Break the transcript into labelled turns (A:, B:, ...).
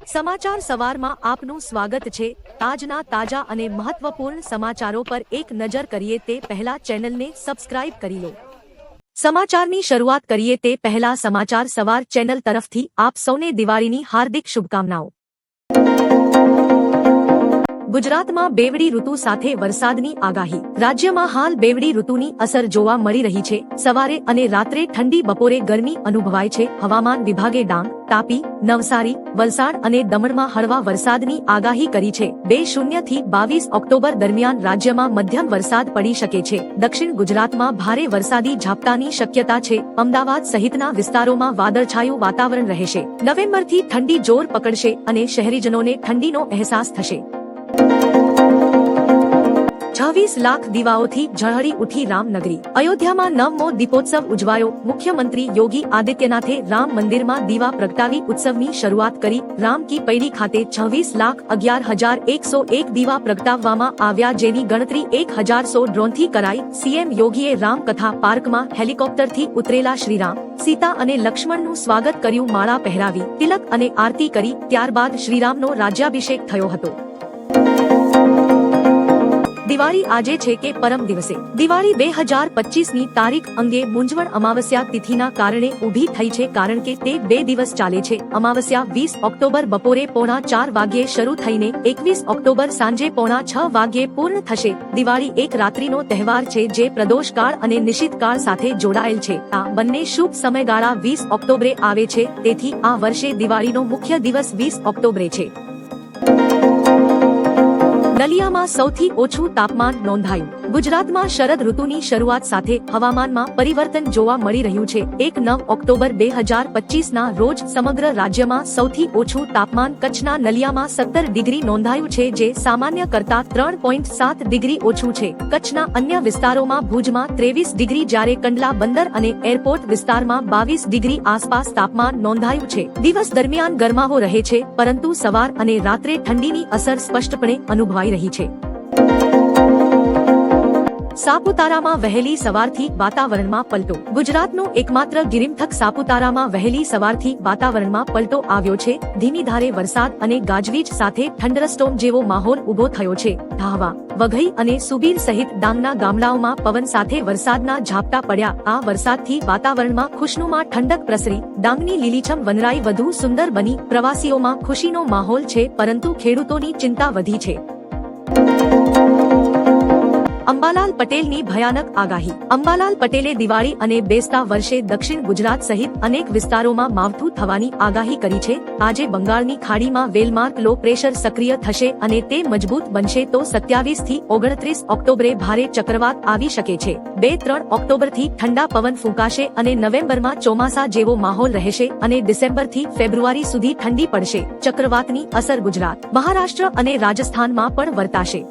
A: સમાચાર સવારમાં આપનું સ્વાગત છે। આજના તાજા અને મહત્વપૂર્ણ સમાચારો પર એક નજર કરીએ તે પહેલા ચેનલને સબસ્ક્રાઇબ કરી લો। સમાચારની શરૂઆત કરીએ તે પહેલા સમાચાર સવાર ચેનલ તરફથી આપ સૌને દિવાળીની હાર્દિક શુભકામનાઓ। ગુજરાતમાં બેવડી ઋતુ સાથે વરસાદની આગાહી। રાજ્યમાં હાલ બેવડી ઋતુની અસર જોવા મળી રહી છે। સવારે અને રાત્રે ઠંડી, બપોરે ગરમી અનુભવાય છે। હવામાન વિભાગે ડાંગ, તાપી, નવસારી, વલસાડ અને દમણમાં હળવા વરસાદની આગાહી કરી છે। 2 થી 22 ઓક્ટોબર દરમિયાન રાજ્યમાં મધ્યમ વરસાદ પડી શકે છે। દક્ષિણ ગુજરાતમાં ભારે વરસાદી ઝાપટાની શક્યતા છે। અમદાવાદ સહિતના વિસ્તારોમાં વાદળછાયું વાતાવરણ રહેશે। નવેમ્બરથી ઠંડી જોર પકડશે અને શહેરીજનોને ઠંડીનો અહેસાસ થશે। 26 લાખ દીવાઓથી ઝળહળી ઉઠી રામનગરી। અયોધ્યામાં 9મો દીપોત્સવ ઉજવાયો। મુખ્યમંત્રી યોગી આદિત્યનાથે રામ મંદિરમાં દીવા પ્રગટાવી ઉત્સવની શરૂઆત કરી। રામ કી પૈડી ખાતે 26,11,101 દીવા પ્રગટાવવામાં આવ્યા, જેની ગણતરી 1,100 ડ્રોનથી કરાઈ। સીએમ યોગીએ રામકથા પાર્કમાં હેલિકોપ્ટરથી ઉતરેલા શ્રીરામ, સીતા અને લક્ષ્મણનું સ્વાગત કર્યું। માળા પહેરાવી, તિલક અને આરતી કરી, ત્યારબાદ શ્રીરામનો રાજ્યાભિષેક થયો હતો। દિવાળી આજે છે કે પરમ દિવસે? દિવાળી 2025ની તારીખ અંગે મૂંઝવણ અમાવસ્યા તિથિના કારણે ઊભી થઈ છે, કારણ કે તે 2 દિવસ ચાલે છે। અમાવસ્યા 20 ઓક્ટોબર બપોરે 3:45 વાગ્યે શરૂ થઈને 21 ઓક્ટોબર સાંજે 5:45 વાગ્યે પૂર્ણ થશે। દિવાળી એક રાત્રિનો તહેવાર છે જે પ્રદોષકાળ અને નિશિતકાળ સાથે જોડાયેલ છે। આ બંને શુભ સમયગાળા 20 ઓક્ટોબરે આવે છે, તેથી આ વર્ષે દિવાળીનો મુખ્ય દિવસ 20 ઓક્ટોબરે છે। નલિયામાં સૌથી ઓછું તાપમાન નોંધાયું। ગુજરાતમાં શરદ ઋતુની શરૂઆત સાથે હવામાનમાં પરિવર્તન જોવા મળી રહ્યું છે। 9 ઓક્ટોબર 2025ના રોજ સમગ્ર રાજ્યમાં સૌથી ઓછું તાપમાન કચ્છના નલિયામાં 17 ડિગ્રી નોંધાયું છે, જે સામાન્ય કરતાં 3.7 ડિગ્રી ઓછું છે। કચ્છના અન્ય વિસ્તારોમાં ભુજમાં 23 ડિગ્રી, જ્યારે કંડલા બંદર અને એરપોર્ટ વિસ્તારમાં 22 ડિગ્રી આસપાસ તાપમાન નોંધાયું છે। દિવસ દરમિયાન ગરમાવો રહે છે, પરંતુ સવાર અને રાત્રે ઠંડીની અસર સ્પષ્ટપણે અનુભવાઈ રહી છે। સાપુતારામાં વહેલી સવારથી વાતાવરણમાં પલટો। ગુજરાતનું એકમાત્ર ગિરિમથક સાપુતારામાં વહેલી સવારથી વાતાવરણમાં પલટો આવ્યો છે। ધીમી ધારે વરસાદ અને ગાજવીજ સાથે થંડરસ્ટોર્મ જેવો માહોલ ઉભો થયો છે। ધાહવા, વઘઈ અને સુબીર સહિત ડાંગના ગામડાઓમાં પવન સાથે વરસાદના ઝાપટા પડ્યા। આ વરસાદથી વાતાવરણમાં ખુશનુમા ઠંડક પ્રસરી। ડાંગની લીલીછમ વનરાઈ વધુ સુંદર બની। પ્રવાસીઓમાં ખુશીનો માહોલ છે, પરંતુ ખેડૂતોની ચિંતા વધી છે। અંબાલાલ પટેલની ભયાનક આગાહી। અંબાલાલ પટેલે દિવાળી અને બેસતા વર્ષે દક્ષિણ ગુજરાત સહિત અનેક વિસ્તારોમાં માવઠું થવાની આગાહી કરી છે। આજે બંગાળની ખાડીમાં વેલમાર્ક લો પ્રેશર સક્રિય થશે અને તે મજબૂત બનશે તો 27 થી 29 ઓક્ટોબરે ભારે ચક્રવાત આવી શકે છે। 2-3 ઓક્ટોબરથી ઠંડા પવન ફૂંકાશે અને નવેમ્બરમાં ચોમાસા જેવો માહોલ રહેશે અને ડિસેમ્બરથી ફેબ્રુઆરી સુધી ઠંડી પડશે। ચક્રવાતની અસર ગુજરાત, મહારાષ્ટ્ર અને રાજસ્થાનમાં પણ વર્તાશે।